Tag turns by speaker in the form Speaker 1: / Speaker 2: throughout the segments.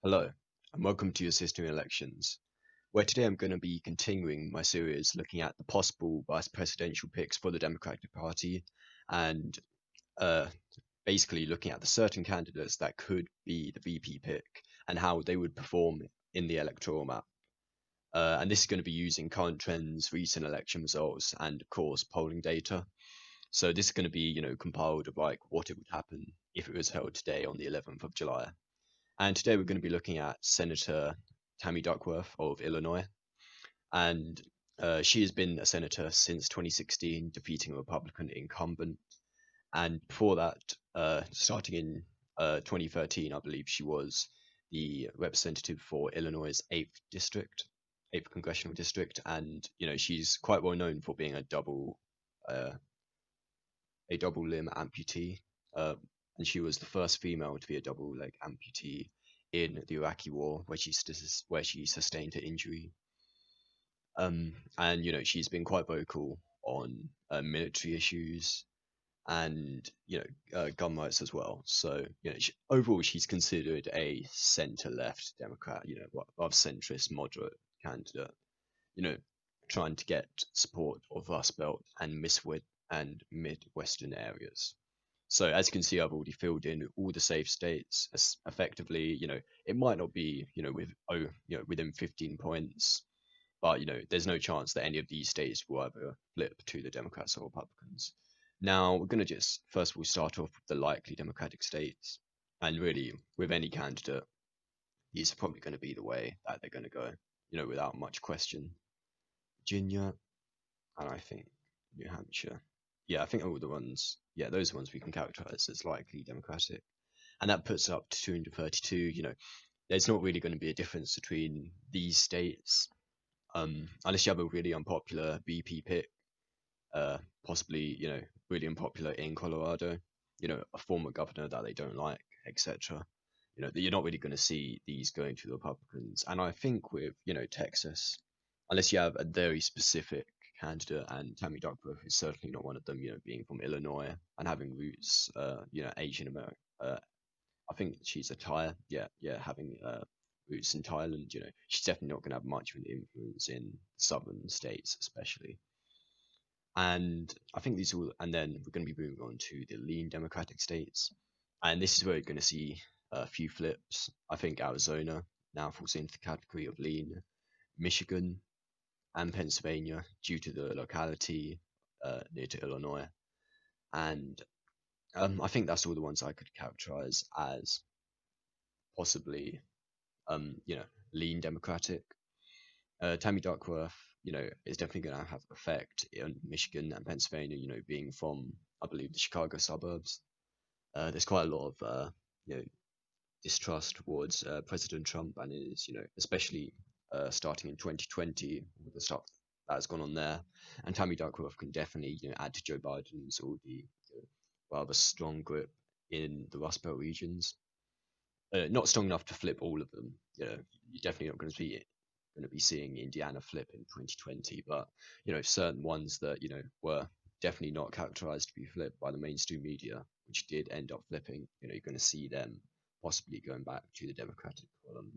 Speaker 1: Hello, and welcome to your System Elections, where today I'm going to be continuing my series looking at the possible vice presidential picks for the Democratic Party and uh, basically looking at the certain candidates that could be the VP pick and how they would perform in the electoral map. And this is going to be using current trends, recent election results, and of course polling data. So this is going to be, compiled of like what it would happen if it was held today on the 11th of July. And today we're going to be looking at Senator Tammy Duckworth of Illinois. And she has been a senator since 2016, defeating a Republican incumbent. And before that, starting in 2013, I believe she was the representative for Illinois' 8th district, 8th congressional district. And, she's quite well known for being uh, a double limb amputee. Uh, and she was the first female to be a double leg amputee in the Iraqi War, where she sustained her injury. And she's been quite vocal on military issues and gun rights as well. So overall, she's considered a centre-left Democrat, rather centrist, moderate candidate. You know, trying to get support of Rust Belt and Midwestern areas. So as you can see, I've already filled in all the safe states effectively. It might not be, within 15 points, but there's no chance that any of these states will ever flip to the Democrats or Republicans. Now we're going to just first of all start off with the likely Democratic states, and really with any candidate, these are probably going to be the way that they're going to go, without much question. Virginia, and I think New Hampshire. Yeah, I think all the ones, yeah, those are ones we can characterize as likely Democratic. And that puts it up to 232. There's not really going to be a difference between these states, unless you have a really unpopular VP pick, possibly, really unpopular in Colorado, a former governor that they don't like, etc. You're not really going to see these going to the Republicans. And I think with, Texas, unless you have a very specific candidate, and Tammy Duckworth is certainly not one of them, being from Illinois and having roots, Asian American. I think she's a Thai, yeah, having roots in Thailand, she's definitely not going to have much of an influence in southern states, especially. And I think these all, and then we're going to be moving on to the lean Democratic states. And this is where you're going to see a few flips. I think Arizona now falls into the category of lean, Michigan and Pennsylvania due to the locality near to Illinois. And I think that's all the ones I could characterize as possibly, lean Democratic. Tammy Duckworth, is definitely going to have effect in Michigan and Pennsylvania, being from, I believe, the Chicago suburbs. There's quite a lot of, distrust towards President Trump and his, especially starting in 2020 with the stuff that has gone on there. And Tammy Duckworth can definitely, add to Joe Biden's already rather strong grip in the Rust Belt regions. Not strong enough to flip all of them. You're definitely not going to be seeing Indiana flip in 2020, but certain ones that were definitely not characterized to be flipped by the mainstream media, which did end up flipping. You're going to see them possibly going back to the Democratic column,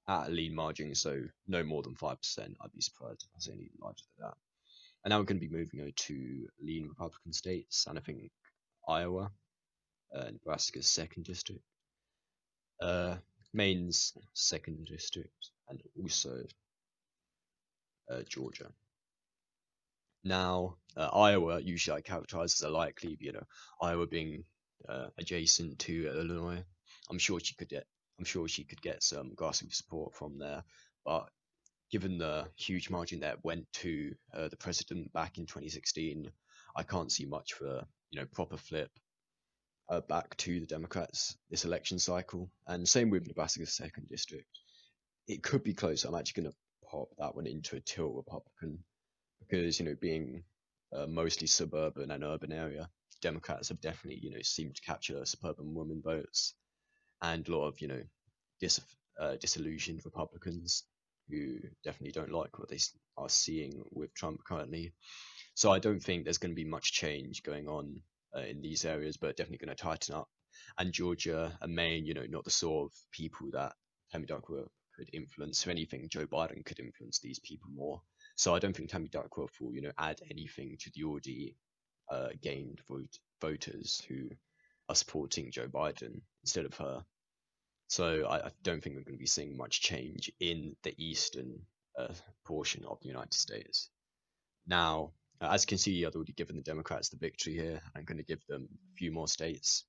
Speaker 1: at a lean margin, so no more than 5%. I'd be surprised if I see any larger than that. And now we're going to be moving over to lean Republican states, and I think Iowa, Nebraska's second district, uh, Maine's second district, and also Georgia. Now, Iowa usually I characterize as a likely, Iowa being adjacent to Illinois. I'm sure she could get, I'm sure she could get some grassroots support from there, but given the huge margin that went to the president back in 2016, I can't see much for proper flip back to the Democrats this election cycle. And same with Nebraska's second district. It could be close. I'm actually going to pop that one into a tilt Republican because being mostly suburban and urban area, Democrats have definitely seemed to capture suburban women votes and a lot of dis- disillusioned Republicans who definitely don't like what they are seeing with Trump currently. So I don't think there's going to be much change going on in these areas, but definitely going to tighten up. And Georgia and Maine, not the sort of people that Tammy Duckworth could influence. If anything, Joe Biden could influence these people more. So I don't think Tammy Duckworth will, add anything to the already gained voters who are supporting Joe Biden instead of her. So I don't think we're going to be seeing much change in the eastern uh, portion of the United States. Now, as you can see, I've already given the Democrats the victory here. I'm going to give them a few more states,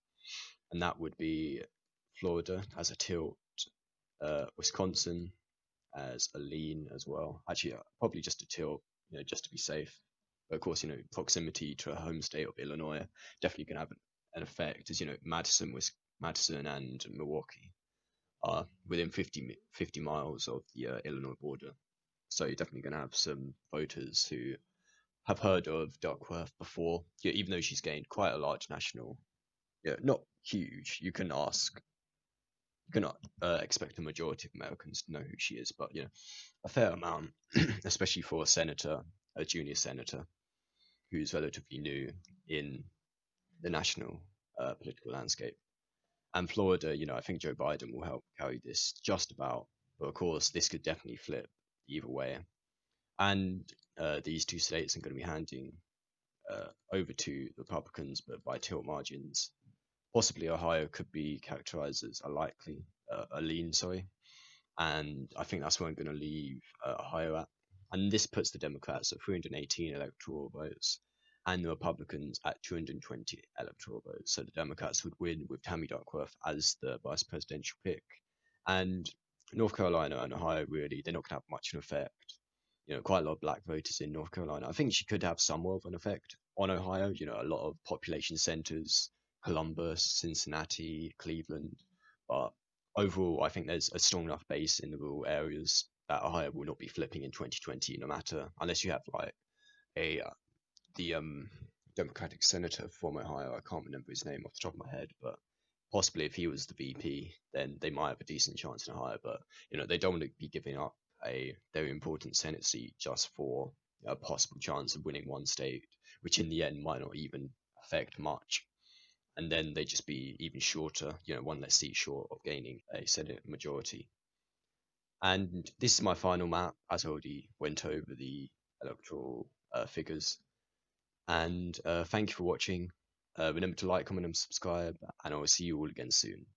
Speaker 1: and that would be Florida as a tilt, Wisconsin as a lean as well. Actually, probably just a tilt, just to be safe. But of course, proximity to a home state of Illinois definitely going to have an effect. As you know, Madison and Milwaukee are within 50 miles of the Illinois border. So you're definitely going to have some voters who have heard of Duckworth before, even though she's gained quite a large national, not huge. You cannot expect a majority of Americans to know who she is, but a fair amount, especially for a senator, a junior senator, who's relatively new in the national political landscape. And Florida, I think Joe Biden will help carry this just about, but of course, this could definitely flip either way. And these two states are going to be handing over to the Republicans, but by tilt margins. Possibly Ohio could be characterized as a lean, sorry. And I think that's where I'm going to leave Ohio at. And this puts the Democrats at 318 electoral votes and the Republicans at 220 electoral votes. So the Democrats would win with Tammy Duckworth as the vice presidential pick. And North Carolina and Ohio, really, they're not going to have much of an effect. Quite a lot of black voters in North Carolina. I think she could have somewhat of an effect on Ohio. A lot of population centers, Columbus, Cincinnati, Cleveland. But overall, I think there's a strong enough base in the rural areas that Ohio will not be flipping in 2020, no matter unless you have like a the Democratic senator from Ohio. I can't remember his name off the top of my head, but possibly if he was the VP, then they might have a decent chance in Ohio. But they don't want to be giving up a very important Senate seat just for a possible chance of winning one state, which in the end might not even affect much. And then they just be even shorter, one less seat short of gaining a Senate majority. And this is my final map, as I already went over the electoral figures. And thank you for watching. Remember to like, comment, and subscribe, and I will see you all again soon.